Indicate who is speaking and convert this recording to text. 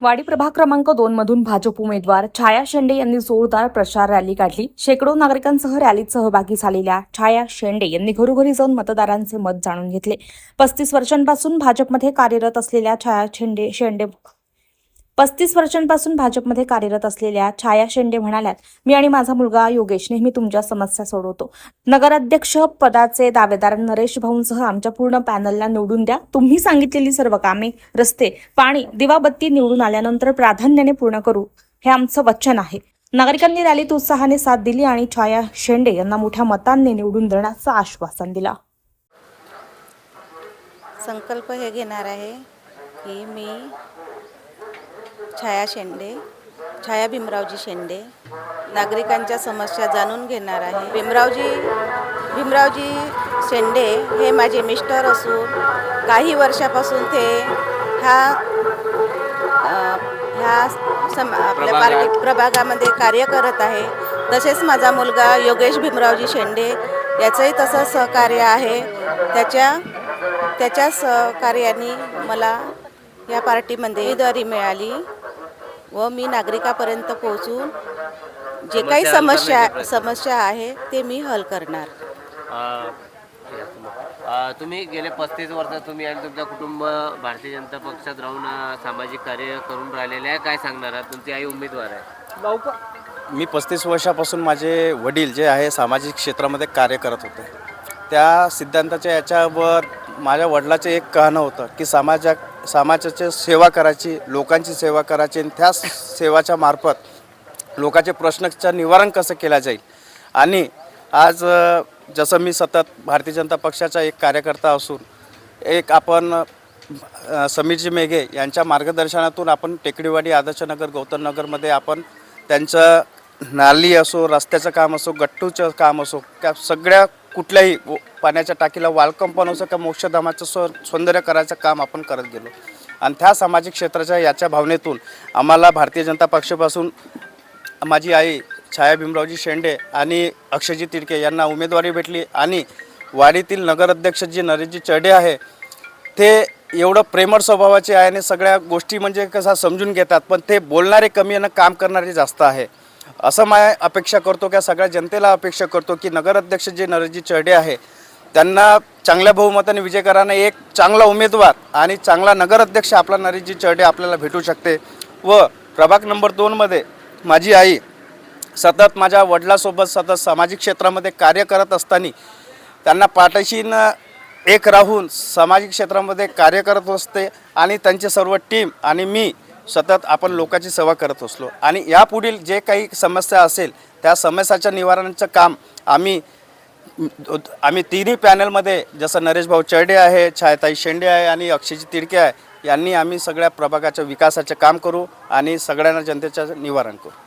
Speaker 1: वाडी प्रभाग क्रमांक 2 मधून भाजप उमेदवार छाया शेंडे यांनी जोरदार प्रचार रॅली काढली। शेकडो नागरिकांसह रॅलीत सहभागी झालेल्या छाया शेंडे यांनी घरोघरी जाऊन मतदारांचे मत जाणून घेतले। 35 वर्षांपासून भाजपमध्ये कार्यरत असलेल्या छाया शेंडे म्हणाल्यात, मी आणि माझा मुलगा योगेश नेहमी तुमच्या समस्या सोडवतो। नगराध्यक्ष पदाचे दावेदार नरेश भाऊंसह आमच्या पूर्ण पॅनलला निवडून द्या। तुम्ही सांगितलेली सर्व कामे, रस्ते, पाणी, दिवाबत्ती निवडून आल्यानंतर प्राधान्याने पूर्ण करू, हे आमचं वचन आहे। नागरिकांनी रॅलीत उत्साहाने साथ दिली आणि छाया शेंडे यांना मोठ्या मतांनी निवडून देण्याचं आश्वासन दिलं।
Speaker 2: संकल्प हे घेणार आहे की मी छाया भीमरावजी शेंडे नागरिकांच्या समस्या जाणून घेणार आहे। भीमरावजी शेंडे हे माझे मिस्टर असून काही वर्षापासून ते आपल्या पार्टी प्रभागामध्ये कार्य करत आहे। तसेच माझा मुलगा योगेश भीमरावजी शेंडे याचंही तसं सहकार्य आहे। त्याच्या सहकार्याने मला या पार्टीमध्ये उमेदवारी मिळाली व मी नागरिकापर्यंत पोहोचून जे काही समस्या आहे ते मी हल करणार।
Speaker 3: तुम्ही गेले 35 वर्ष तुम्ही आणि तुमचं कुटुंब भारतीय जनता पक्षात राहून सामाजिक कार्य करून राहिलेले आहे, काय सांगणार आहात? तुमची आई उमेदवार आहे।
Speaker 4: मी 35 वर्षापासून माझे वडील जे आहे सामाजिक क्षेत्रामध्ये कार्य करत होते। त्या सिद्धांताच्या याच्यावर माझ्या वडिलाचं एक कहणं होतं की समाजाची सेवा करायची, लोकांची सेवा करायची आणि त्या सेवाच्या मार्फत लोकांचे प्रश्नाचं निवारण कसं केलं जाईल। आणि आज जसं मी सतत भारतीय जनता पक्षाचा एक कार्यकर्ता असून एक आपण समीरजी मेघे यांच्या मार्गदर्शनातून आपण टेकडीवाडी, आदर्शनगर, गौतमनगरमध्ये आपण त्यांचं नाली असो, रस्त्याचं काम असो, गट्टूचं काम असो, त्या सगळ्या कुठल्याही पाण्याच्या टाकीला वालकंपन असो का मोक्षधामाचं सौंदर्य करायचं काम आपण करत गेलो। आणि त्या सामाजिक क्षेत्राच्या याच्या भावनेतून आम्हाला भारतीय जनता पक्षापासून माझी आई छाया भीमरावजी शेंडे आणि अक्षयजी तिडके यांना उमेदवारी भेटली। आणि वाडीतील नगराध्यक्ष जी नरेशजी चढे आहे ते एवढं प्रेमळ स्वभावाचे आहे आणि सगळ्या गोष्टी म्हणजे कसा समजून घेतात, पण ते बोलणारे कमी आणि काम करणारे जास्त आहे। असं मी अपेक्षा करतो की सगळ्या जनतेला अपेक्षा करतो की नगराध्यक्ष जे नरेशजी चढे आहे त्यांना चांगल्या बहुमताने विजय कराने एक चांगला उमेदवार आणि चांगला नगराध्यक्ष आपला नरेशजी चढे आपल्याला भेटू शकते। व प्रभाग नंबर 2 मध्ये माझी आई सतत माझ्या वडिलांसोबत सतत सामाजिक क्षेत्रामध्ये कार्य करत असताना त्यांना पाठीशीनं एक राहून सामाजिक क्षेत्रामध्ये कार्य करत असते आणि त्यांचे सर्व टीम आणि मी सतत आपण लोकांची सेवा करत असलो। आणि यापुढील जे काही समस्या असेल त्या समस्याच्या निवारणाचं काम आम्ही तिन्ही पॅनलमध्ये जसं नरेश भाऊ चढे आहे, छायाताई शेंडे आहे आणि अक्षयजी तिडके आहे यांनी आम्ही सगळ्या प्रभागाच्या विकासाचे काम करू आणि सगळ्यांना जनतेचं निवारण करू।